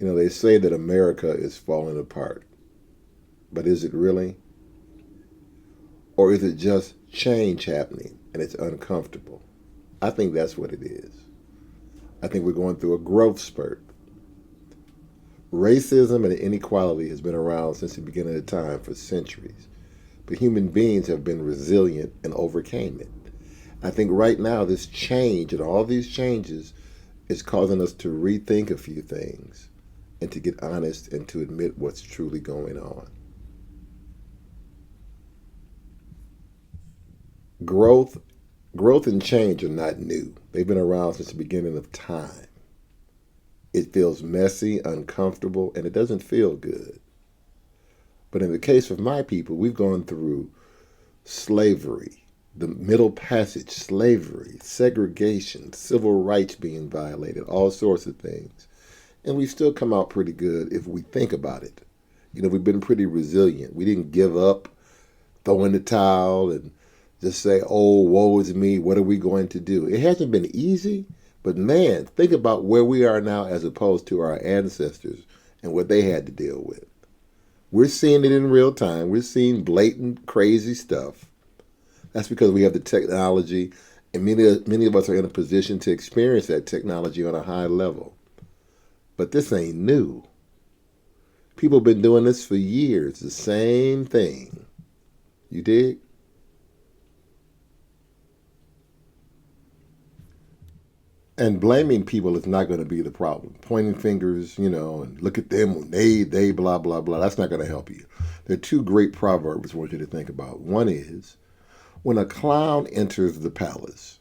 They say that America is falling apart, but is it really? Or is it just change happening and it's uncomfortable? I think that's what it is. I think we're going through a growth spurt. Racism and inequality has been around since the beginning of time for centuries, but human beings have been resilient and overcame it. I think right now this change and all these changes is causing us to rethink a few things and to get honest and to admit what's truly going on. Growth growth and change are not new. They've been around since the beginning of time. It feels messy, uncomfortable, and it doesn't feel good. But in the case of my people, we've gone through slavery, the Middle Passage, slavery, segregation, civil rights being violated, all sorts of things. And we still come out pretty good if we think about it. We've been pretty resilient. We didn't give up, throw in the towel, and just say, oh, woe is me, what are we going to do? It hasn't been easy, but man, think about where we are now as opposed to our ancestors and what they had to deal with. We're seeing it in real time. We're seeing blatant, crazy stuff. That's because we have the technology, and many of us are in a position to experience that technology on a high level. But this ain't new. People have been doing this for years, the same thing. You dig? And blaming people is not going to be the problem. Pointing fingers, and look at them, they, blah, blah, blah. That's not going to help you. There are two great proverbs I want you to think about. One is, when a clown enters the palace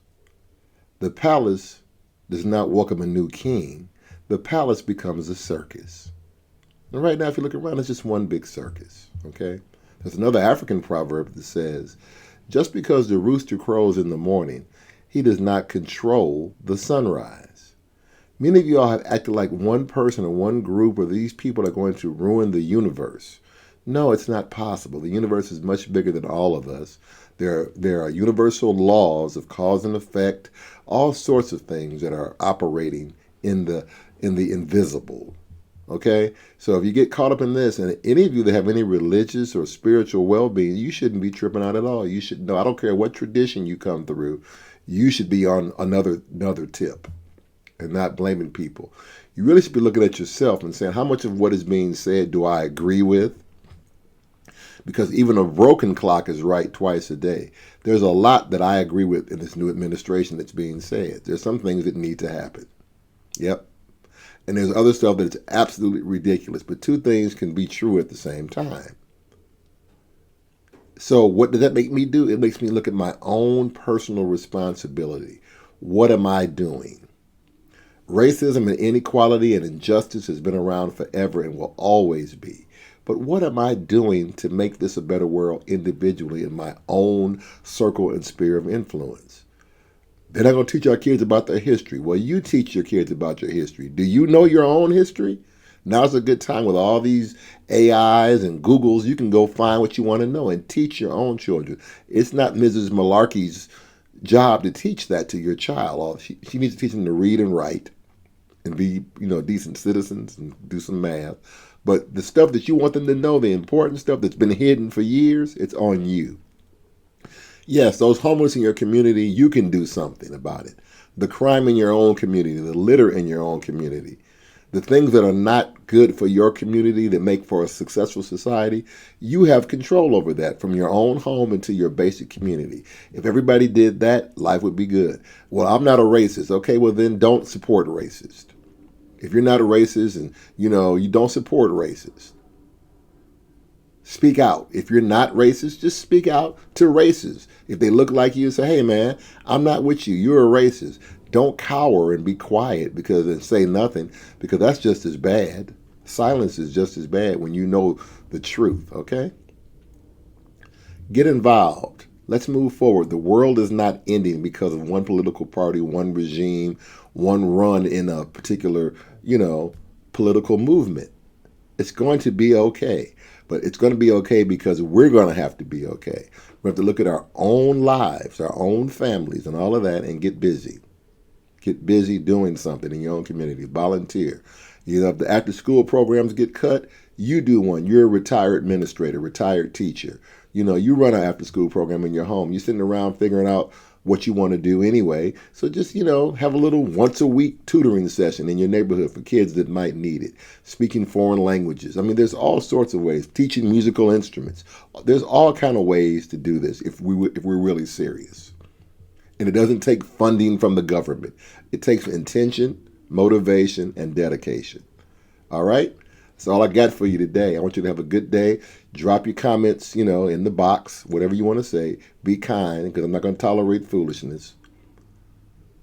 does not welcome a new king. The palace becomes a circus. And right now, if you look around, it's just one big circus, okay? There's another African proverb that says, just because the rooster crows in the morning, he does not control the sunrise. Many of you all have acted like one person or one group or these people are going to ruin the universe. No, it's not possible. The universe is much bigger than all of us. There are universal laws of cause and effect, all sorts of things that are operating in the invisible. Okay? So if you get caught up in this, and any of you that have any religious or spiritual well-being, you shouldn't be tripping out at all. You should know, I don't care what tradition you come through, you should be on another tip and not blaming people. You really should be looking at yourself and saying, how much of what is being said do I agree with? Because even a broken clock is right twice a day. There's a lot that I agree with in this new administration that's being said. There's some things that need to happen. Yep. And there's other stuff that's absolutely ridiculous. But two things can be true at the same time. So what does that make me do? It makes me look at my own personal responsibility. What am I doing? Racism and inequality and injustice has been around forever and will always be. But what am I doing to make this a better world individually in my own circle and sphere of influence? They're not going to teach our kids about their history. Well, you teach your kids about your history. Do you know your own history? Now's a good time with all these AIs and Googles. You can go find what you want to know and teach your own children. It's not Mrs. Malarkey's job to teach that to your child. She needs to teach them to read and write and be, decent citizens and do some math. But the stuff that you want them to know, the important stuff that's been hidden for years, it's on you. Yes, those homeless in your community, you can do something about it. The crime in your own community, the litter in your own community, the things that are not good for your community that make for a successful society, you have control over that from your own home into your basic community. If everybody did that, life would be good. Well, I'm not a racist. Okay, well then don't support racist. If you're not a racist and, you don't support racist, speak out. If you're not racist, just speak out to racists. If they look like you, say, hey, man, I'm not with you. You're a racist. Don't cower and be quiet and say nothing, because that's just as bad. Silence is just as bad when you know the truth, okay? Get involved. Let's move forward. The world is not ending because of one political party, one regime, one run in a particular, political movement. It's going to be okay. But it's going to be okay because we're going to have to be okay. We have to look at our own lives, our own families, and all of that and get busy. Get busy doing something in your own community. Volunteer. If the after school programs get cut, you do one. You're a retired administrator, retired teacher. You run an after school program in your home. You're sitting around figuring out what you want to do anyway. So just, have a little once a week tutoring session in your neighborhood for kids that might need it. Speaking foreign languages. I mean, there's all sorts of ways. Teaching musical instruments. There's all kind of ways to do this if we're really serious. And it doesn't take funding from the government. It takes intention, motivation, and dedication. All right? That's all I got for you today. I want you to have a good day. Drop your comments, in the box, whatever you want to say. Be kind, because I'm not going to tolerate foolishness.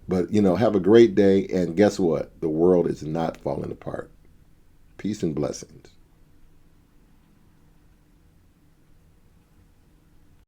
But, have a great day. And guess what? The world is not falling apart. Peace and blessings.